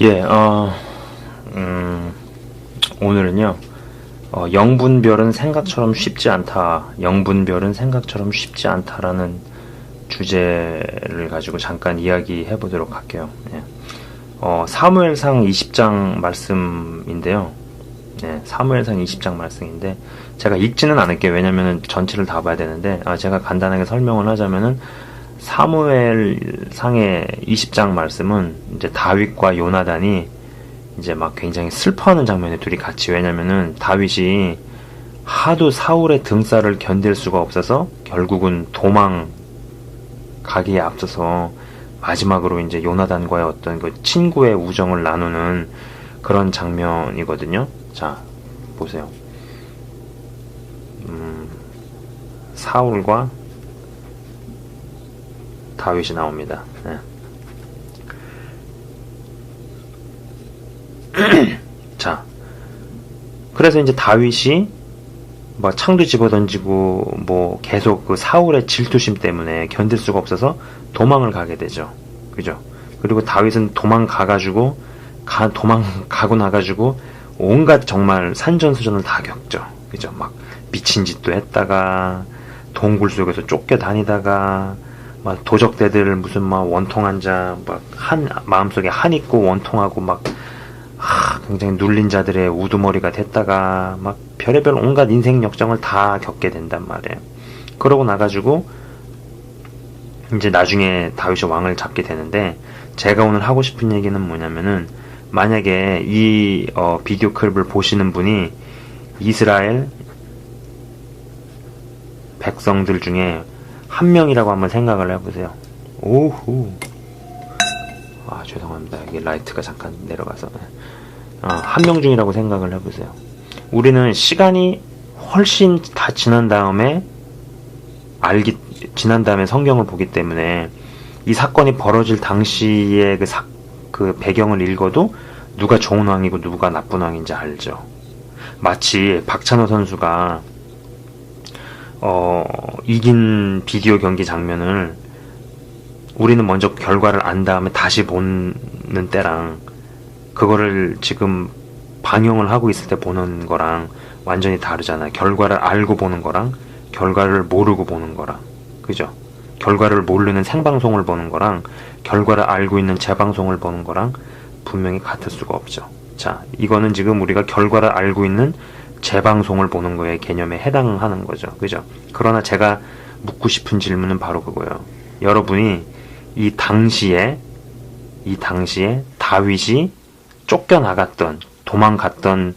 예, 오늘은요, 영분별은 생각처럼 쉽지 않다. 영분별은 생각처럼 쉽지 않다라는 주제를 가지고 잠깐 이야기해 보도록 할게요. 예. 사무엘상 20장 말씀인데요. 네, 사무엘상 20장 말씀인데, 제가 읽지는 않을게요. 왜냐면은 전체를 다 봐야 되는데, 제가 간단하게 설명을 하자면은, 사무엘상의 20장 말씀은 이제 다윗과 요나단이 이제 막 굉장히 슬퍼하는 장면에 둘이 같이, 왜냐면은 다윗이 하도 사울의 등살을 견딜 수가 없어서 결국은 도망가기에 앞서서 마지막으로 이제 요나단과의 어떤 그 친구의 우정을 나누는 그런 장면이거든요. 자, 보세요. 사울과 다윗이 나옵니다. 네. 자, 그래서 이제 다윗이 뭐 창도 집어던지고 뭐 계속 그 사울의 질투심 때문에 견딜 수가 없어서 도망을 가게 되죠. 그죠? 그리고 다윗은 도망가고 나가지고 온갖 정말 산전수전을 다 겪죠. 그죠? 막 미친 짓도 했다가 동굴 속에서 쫓겨다니다가 막 도적대들 무슨 막 원통한 자 막 마음속에 한 있고 원통하고 막 굉장히 눌린 자들의 우두머리가 됐다가 막 별의별 온갖 인생 역정을 다 겪게 된단 말이에요. 그러고 나가지고 이제 나중에 다윗이 왕을 잡게 되는데, 제가 오늘 하고 싶은 얘기는 뭐냐면은, 만약에 이 비디오 클립을 보시는 분이 이스라엘 백성들 중에 한 명이라고 한번 생각을 해보세요. 오후. 죄송합니다. 여기 라이트가 잠깐 내려가서. 한 명 중이라고 생각을 해보세요. 우리는 시간이 훨씬 다 지난 다음에 성경을 보기 때문에 이 사건이 벌어질 당시의 그 배경을 읽어도 누가 좋은 왕이고 누가 나쁜 왕인지 알죠. 마치 박찬호 선수가 이긴 비디오 경기 장면을 우리는 먼저 결과를 안 다음에 다시 보는 때랑, 그거를 지금 방영을 하고 있을 때 보는 거랑 완전히 다르잖아요. 결과를 알고 보는 거랑 결과를 모르고 보는 거랑. 그죠? 결과를 모르는 생방송을 보는 거랑 결과를 알고 있는 재방송을 보는 거랑 분명히 같을 수가 없죠. 자, 이거는 지금 우리가 결과를 알고 있는 재방송을 보는 거에 개념에 해당하는 거죠. 그죠? 그러나 제가 묻고 싶은 질문은 바로 그거예요. 여러분이 이 당시에 다윗이 쫓겨나갔던, 도망갔던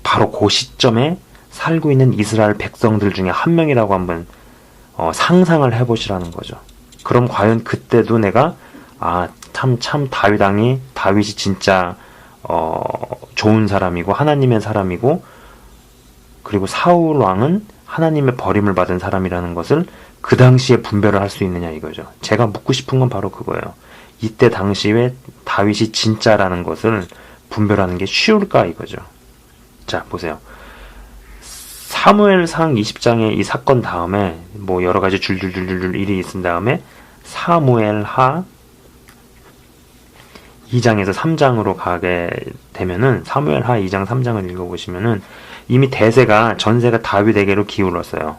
바로 그 시점에 살고 있는 이스라엘 백성들 중에 한 명이라고 한번 상상을 해보시라는 거죠. 그럼 과연 그때도 내가 참 다윗이 진짜 좋은 사람이고 하나님의 사람이고, 그리고 사울 왕은 하나님의 버림을 받은 사람이라는 것을 그 당시에 분별을 할 수 있느냐 이거죠. 제가 묻고 싶은 건 바로 그거예요. 이때 당시에 다윗이 진짜라는 것을 분별하는 게 쉬울까 이거죠. 자, 보세요. 사무엘상 20장의 이 사건 다음에 뭐 여러 가지 줄줄줄줄 일이 있은 다음에 사무엘하 2장에서 3장으로 가게 되면은, 사무엘하 2장 3장을 읽어보시면은 이미 전세가 다윗에게로 기울었어요.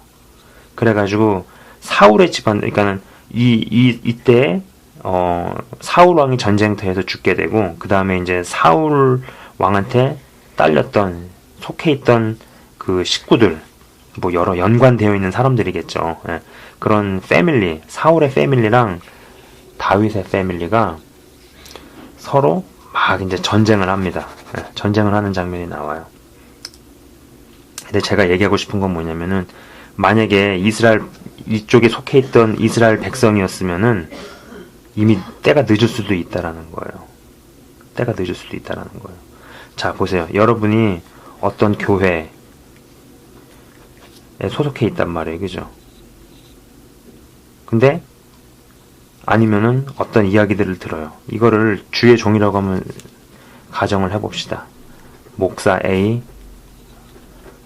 그래가지고 사울의 집안, 그러니까는 이때 사울 왕이 전쟁터에서 죽게 되고, 그 다음에 이제 사울 왕한테 속해 있던 그 식구들, 뭐 여러 연관되어 있는 사람들이겠죠. 예. 그런 사울의 패밀리랑 다윗의 패밀리가 서로 막 이제 전쟁을 합니다. 예. 전쟁을 하는 장면이 나와요. 근데 제가 얘기하고 싶은 건 뭐냐면은, 만약에 이쪽에 속해 있던 이스라엘 백성이었으면은 이미 때가 늦을 수도 있다라는 거예요. 자, 보세요. 여러분이 어떤 교회에 소속해 있단 말이에요. 그죠? 근데 아니면은 어떤 이야기들을 들어요. 이거를 주의 종이라고 하면 가정을 해봅시다. 목사 A,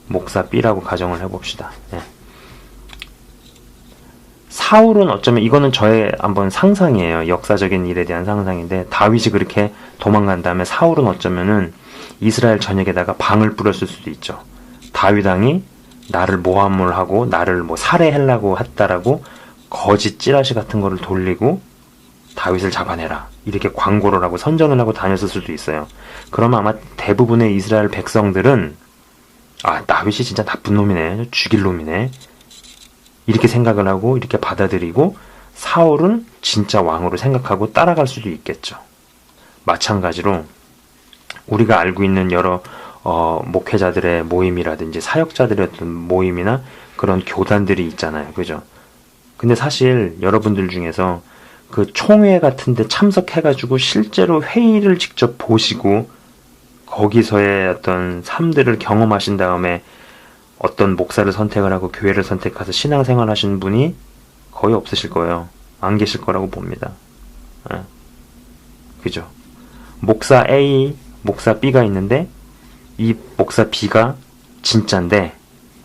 목사 B라고 가정을 해봅시다. 예. 사울은 어쩌면 이거는 저의 한번 상상이에요. 역사적인 일에 대한 상상인데 다윗이 그렇게 도망간 다음에 사울은 어쩌면은 이스라엘 전역에다가 방을 뿌렸을 수도 있죠. 다윗 왕이 나를 모함을 하고 나를 뭐 살해하려고 했다라고 거짓 찌라시 같은 거를 돌리고 다윗을 잡아내라 이렇게 광고를 하고 선전을 하고 다녔을 수도 있어요. 그러면 아마 대부분의 이스라엘 백성들은 다윗이 진짜 나쁜 놈이네, 죽일 놈이네 이렇게 생각을 하고 이렇게 받아들이고 사울은 진짜 왕으로 생각하고 따라갈 수도 있겠죠. 마찬가지로 우리가 알고 있는 여러 목회자들의 모임이라든지 사역자들의 어떤 모임이나 그런 교단들이 있잖아요. 그죠? 근데 사실 여러분들 중에서 그 총회 같은 데 참석해가지고 실제로 회의를 직접 보시고 거기서의 어떤 삶들을 경험하신 다음에 어떤 목사를 선택을 하고 교회를 선택해서 신앙생활 하시는 분이 거의 없으실 거예요. 안 계실 거라고 봅니다. 그죠? 목사 A, 목사 B가 있는데 이 목사 B가 진짠데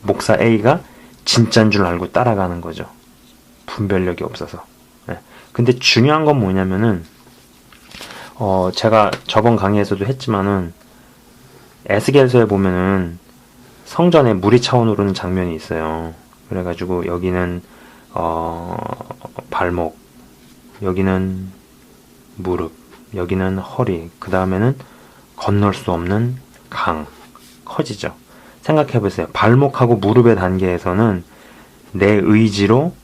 목사 A가 진짠 줄 알고 따라가는 거죠. 분별력이 없어서. 근데 중요한 건 뭐냐면은 제가 저번 강의에서도 했지만은 에스겔서에 보면은 성전에 물이 차오르는 장면이 있어요. 그래가지고 여기는 발목, 여기는 무릎, 여기는 허리, 그 다음에는 건널 수 없는 강, 커지죠. 생각해보세요. 발목하고 무릎의 단계에서는 내 의지로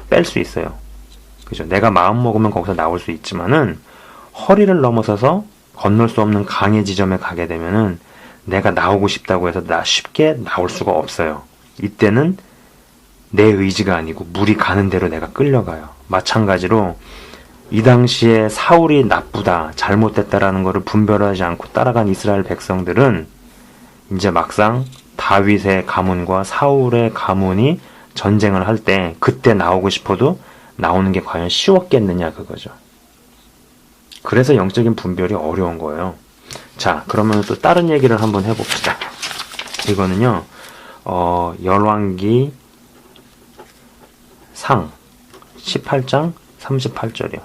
뺄 수 있어요. 그죠? 내가 마음 먹으면 거기서 나올 수 있지만은 허리를 넘어서서 건널 수 없는 강의 지점에 가게 되면은 내가 나오고 싶다고 해서 쉽게 나올 수가 없어요. 이때는 내 의지가 아니고 물이 가는 대로 내가 끌려가요. 마찬가지로 이 당시에 사울이 나쁘다, 잘못됐다라는 것을 분별하지 않고 따라간 이스라엘 백성들은 이제 막상 다윗의 가문과 사울의 가문이 전쟁을 할 때 그때 나오고 싶어도 나오는 게 과연 쉬웠겠느냐 그거죠. 그래서 영적인 분별이 어려운 거예요. 자, 그러면 또 다른 얘기를 한번 해봅시다. 이거는요, 열왕기 상 18장 38절이요.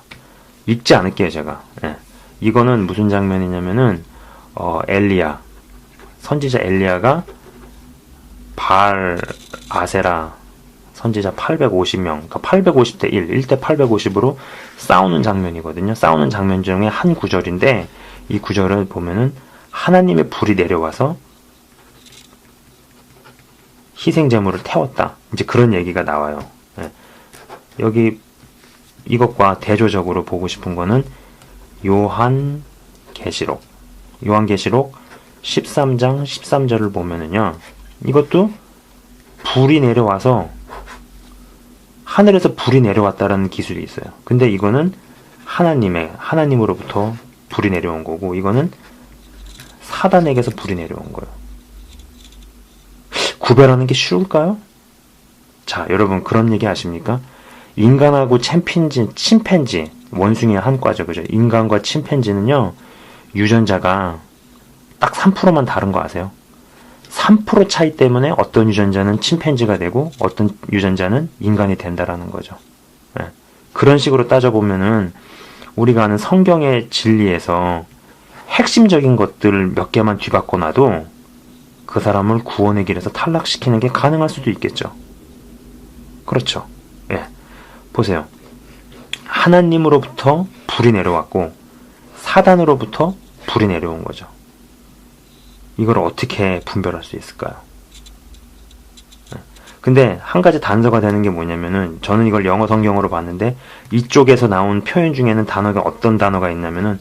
읽지 않을게요, 제가. 이거는 무슨 장면이냐면은, 엘리야, 선지자 엘리야가 바알 아세라 선지자 850명, 그러니까 850대 1대 850으로 싸우는 장면이거든요. 싸우는 장면 중에 한 구절인데, 이 구절을 보면은 하나님의 불이 내려와서 희생제물을 태웠다. 이제 그런 얘기가 나와요. 여기 이것과 대조적으로 보고 싶은 거는 요한계시록 13장 13절을 보면은요, 이것도 불이 내려와서 하늘에서 불이 내려왔다라는 기술이 있어요. 근데 이거는 하나님으로부터 불이 내려온 거고, 이거는 사단에게서 불이 내려온 거예요. 구별하는 게 쉬울까요? 자, 여러분 그런 얘기 아십니까? 인간하고 침팬지, 원숭이의 한 과죠. 그죠? 인간과 침팬지는요, 유전자가 딱 3%만 다른 거 아세요? 3% 차이 때문에 어떤 유전자는 침팬지가 되고 어떤 유전자는 인간이 된다라는 거죠. 그런 식으로 따져보면은 우리가 아는 성경의 진리에서 핵심적인 것들 몇 개만 뒤바꿔 놔도 그 사람을 구원의 길에서 탈락시키는 게 가능할 수도 있겠죠. 그렇죠. 보세요. 하나님으로부터 불이 내려왔고 사단으로부터 불이 내려온 거죠. 이걸 어떻게 분별할 수 있을까요? 근데 한 가지 단서가 되는 게 뭐냐면은, 저는 이걸 영어 성경으로 봤는데 이쪽에서 나온 표현 중에는 단어가 어떤 단어가 있냐면은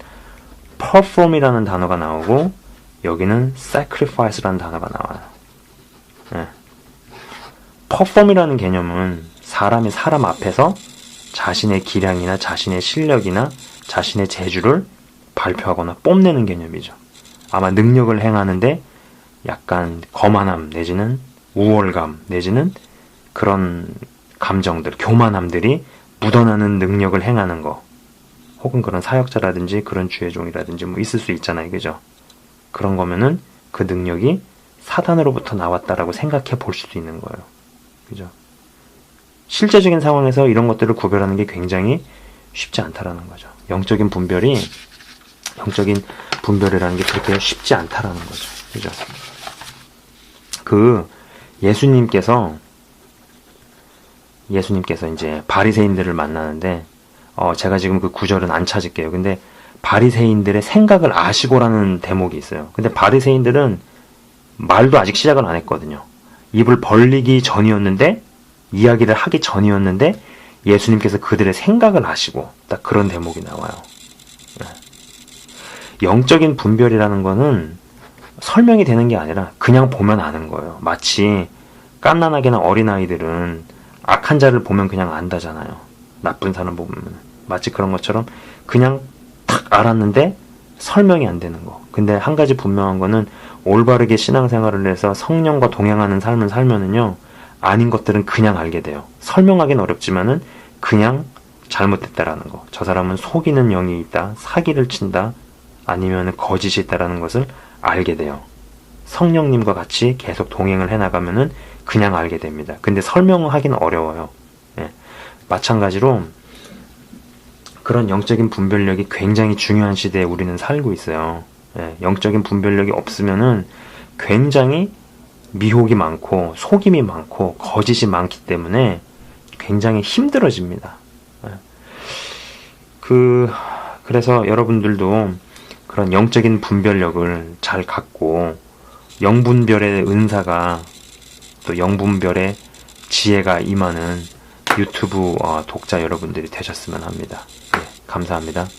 perform이라는 단어가 나오고 여기는 sacrifice라는 단어가 나와요. perform이라는 개념은 사람이 사람 앞에서 자신의 기량이나 자신의 실력이나 자신의 재주를 발표하거나 뽐내는 개념이죠. 아마 능력을 행하는데 약간 거만함 내지는 우월감 내지는 그런 감정들, 교만함들이 묻어나는 능력을 행하는 거, 혹은 그런 사역자라든지 그런 주의 종이라든지 뭐 있을 수 있잖아요. 그죠? 그런 거면은 그 능력이 사단으로부터 나왔다라고 생각해 볼 수도 있는 거예요. 그죠? 실제적인 상황에서 이런 것들을 구별하는 게 굉장히 쉽지 않다라는 거죠. 영적인 분별이라는 게 그렇게 쉽지 않다라는 거죠. 그죠? 예수님께서 이제 바리새인들을 만나는데, 제가 지금 그 구절은 안 찾을게요. 근데 바리새인들의 생각을 아시고라는 대목이 있어요. 근데 바리새인들은 말도 아직 시작을 안 했거든요. 입을 벌리기 전이었는데, 이야기를 하기 전이었는데, 예수님께서 그들의 생각을 아시고, 딱 그런 대목이 나와요. 영적인 분별이라는 거는 설명이 되는 게 아니라 그냥 보면 아는 거예요. 마치 갓난아기나 어린아이들은 악한 자를 보면 그냥 안다잖아요. 나쁜 사람 보면. 마치 그런 것처럼 그냥 탁 알았는데 설명이 안 되는 거. 근데 한 가지 분명한 거는 올바르게 신앙생활을 해서 성령과 동행하는 삶을 살면은요, 아닌 것들은 그냥 알게 돼요. 설명하기는 어렵지만은 그냥 잘못됐다라는 거. 저 사람은 속이는 영이 있다. 사기를 친다. 아니면 거짓이 있다라는 것을 알게 돼요. 성령님과 같이 계속 동행을 해나가면은 그냥 알게 됩니다. 근데 설명하기는 어려워요. 예. 마찬가지로 그런 영적인 분별력이 굉장히 중요한 시대에 우리는 살고 있어요. 예. 영적인 분별력이 없으면은 굉장히 미혹이 많고 속임이 많고 거짓이 많기 때문에 굉장히 힘들어집니다. 예. 그래서 여러분들도 그런 영적인 분별력을 잘 갖고 영분별의 은사가 또 영분별의 지혜가 임하는 유튜브 독자 여러분들이 되셨으면 합니다. 네, 감사합니다.